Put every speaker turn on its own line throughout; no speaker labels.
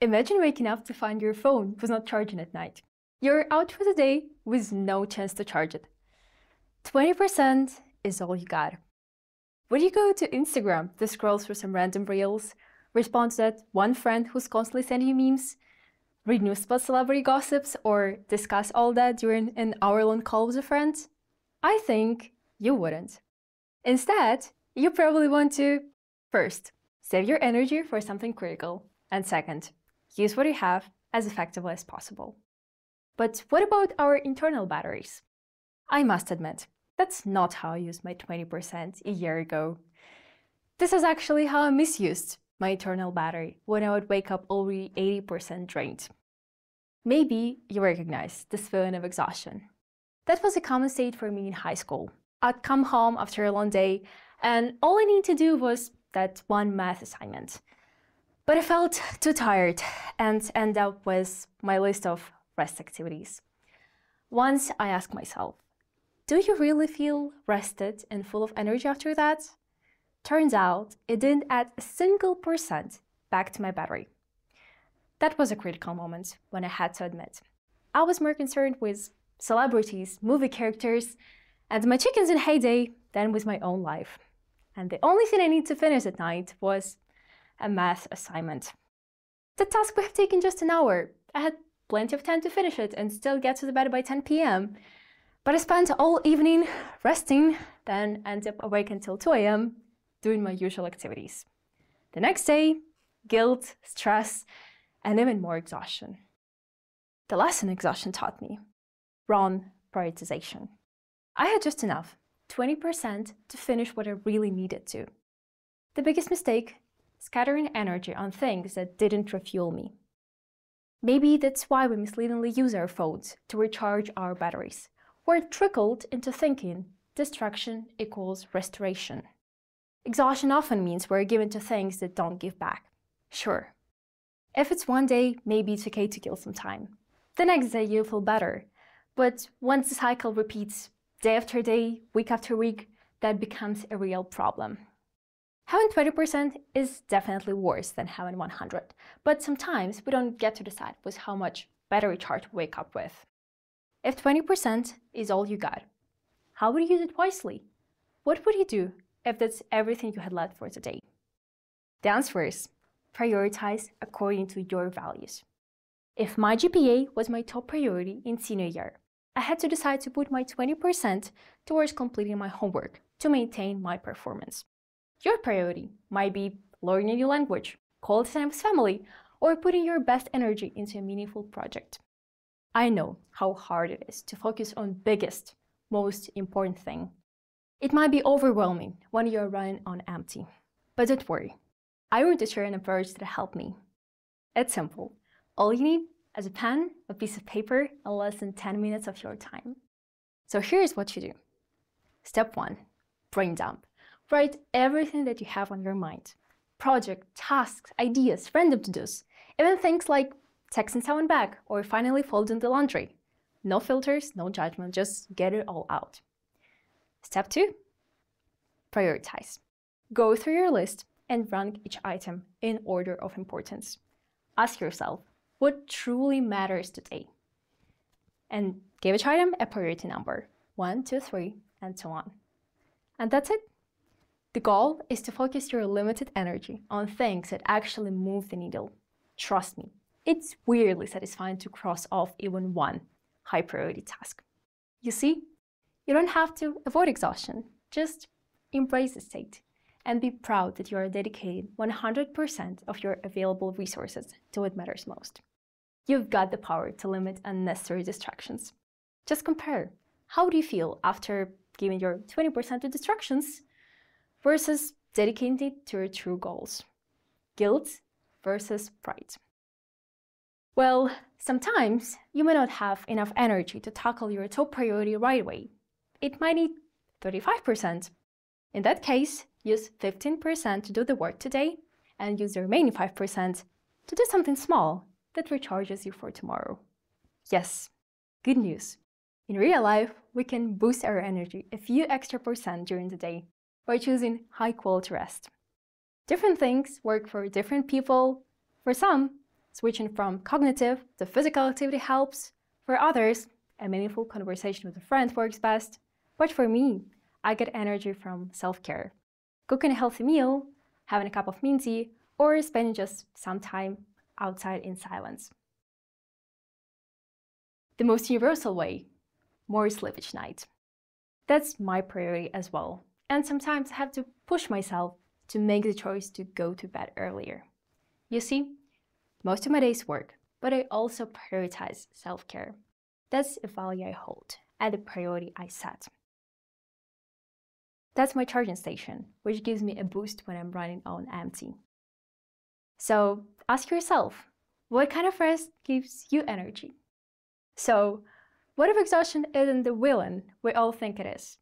Imagine waking up to find your phone was not charging at night. You're out for the day with no chance to charge it. 20% is all you got. Would you go to Instagram to scroll through some random reels, respond to that one friend who's constantly sending you memes, read news about celebrity gossips, or discuss all that during an hour-long call with a friend? I think you wouldn't. Instead, you probably want to, first, save your energy for something critical, and second, use what you have as effectively as possible. But what about our internal batteries? I must admit, that's not how I used my 20% a year ago. This is actually how I misused my internal battery when I would wake up already 80% drained. Maybe you recognize this feeling of exhaustion. That was a common state for me in high school. I'd come home after a long day, and all I needed to do was that one math assignment. But I felt too tired and ended up with my list of rest activities. Once I asked myself, do you really feel rested and full of energy after that? Turns out it didn't add a single percent back to my battery. That was a critical moment when I had to admit. I was more concerned with celebrities, movie characters, and my chickens in heyday than with my own life. And the only thing I needed to finish at night was a math assignment. The task would have taken just an hour. I had plenty of time to finish it and still get to the bed by 10 p.m. But I spent all evening resting, then ended up awake until 2 a.m. doing my usual activities. The next day, guilt, stress, and even more exhaustion. The lesson exhaustion taught me: wrong prioritization. I had just enough, 20%, to finish what I really needed to. The biggest mistake: scattering energy on things that didn't refuel me. Maybe that's why we misleadingly use our phones to recharge our batteries. We're trickled into thinking distraction equals restoration. Exhaustion often means we're given to things that don't give back. Sure, if it's one day, maybe it's okay to kill some time. The next day you'll feel better. But once the cycle repeats day after day, week after week, that becomes a real problem. Having 20% is definitely worse than having 100, but sometimes we don't get to decide with how much battery charge we wake up with. If 20% is all you got, how would you use it wisely? What would you do if that's everything you had left for the day? The answer is prioritize according to your values. If my GPA was my top priority in senior year, I had to decide to put my 20% towards completing my homework to maintain my performance. Your priority might be learning a new language, quality time with family, or putting your best energy into a meaningful project. I know how hard it is to focus on biggest, most important thing. It might be overwhelming when you're running on empty. But don't worry, I want to share an approach that helped me. It's simple. All you need is a pen, a piece of paper, and less than 10 minutes of your time. So here's what you do. Step 1, brain dump. Write everything that you have on your mind. Project, tasks, ideas, random to-dos, even things like texting someone back or finally folding the laundry. No filters, no judgment, just get it all out. Step 2, prioritize. Go through your list and rank each item in order of importance. Ask yourself, what truly matters today? And give each item a priority number, 1, 2, 3, and so on. And that's it. The goal is to focus your limited energy on things that actually move the needle. Trust me, it's weirdly satisfying to cross off even one high-priority task. You see, you don't have to avoid exhaustion. Just embrace the state and be proud that you are dedicating 100% of your available resources to what matters most. You've got the power to limit unnecessary distractions. Just compare. How do you feel after giving your 20% to distractions versus dedicating it to your true goals? Guilt versus pride. Well, sometimes you may not have enough energy to tackle your top priority right away. It might need 35%. In that case, use 15% to do the work today and use the remaining 5% to do something small that recharges you for tomorrow. Yes, good news. In real life, we can boost our energy a few extra percent during the day by choosing high-quality rest. Different things work for different people. For some, Switching from cognitive to physical activity helps. For others, a meaningful conversation with a friend works best. But for me, I get energy from self-care. Cooking a healthy meal, having a cup of mint tea, or spending just some time outside in silence. The most universal way, more sleep each night. That's my priority as well. And sometimes I have to push myself to make the choice to go to bed earlier. You see, most of my days work, but I also prioritize self-care. That's a value I hold and a priority I set. That's my charging station, which gives me a boost when I'm running on empty. So ask yourself, what kind of rest gives you energy? So what if exhaustion isn't the villain we all think it is?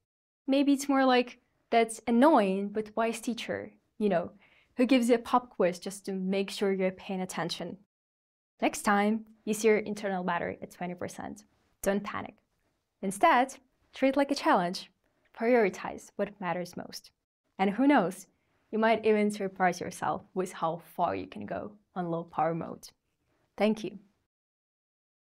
Maybe it's more like that annoying but wise teacher, who gives you a pop quiz just to make sure you're paying attention. Next time you see your internal battery at 20%, don't panic. Instead, treat it like a challenge. Prioritize what matters most. And who knows, you might even surprise yourself with how far you can go on low power mode. Thank you.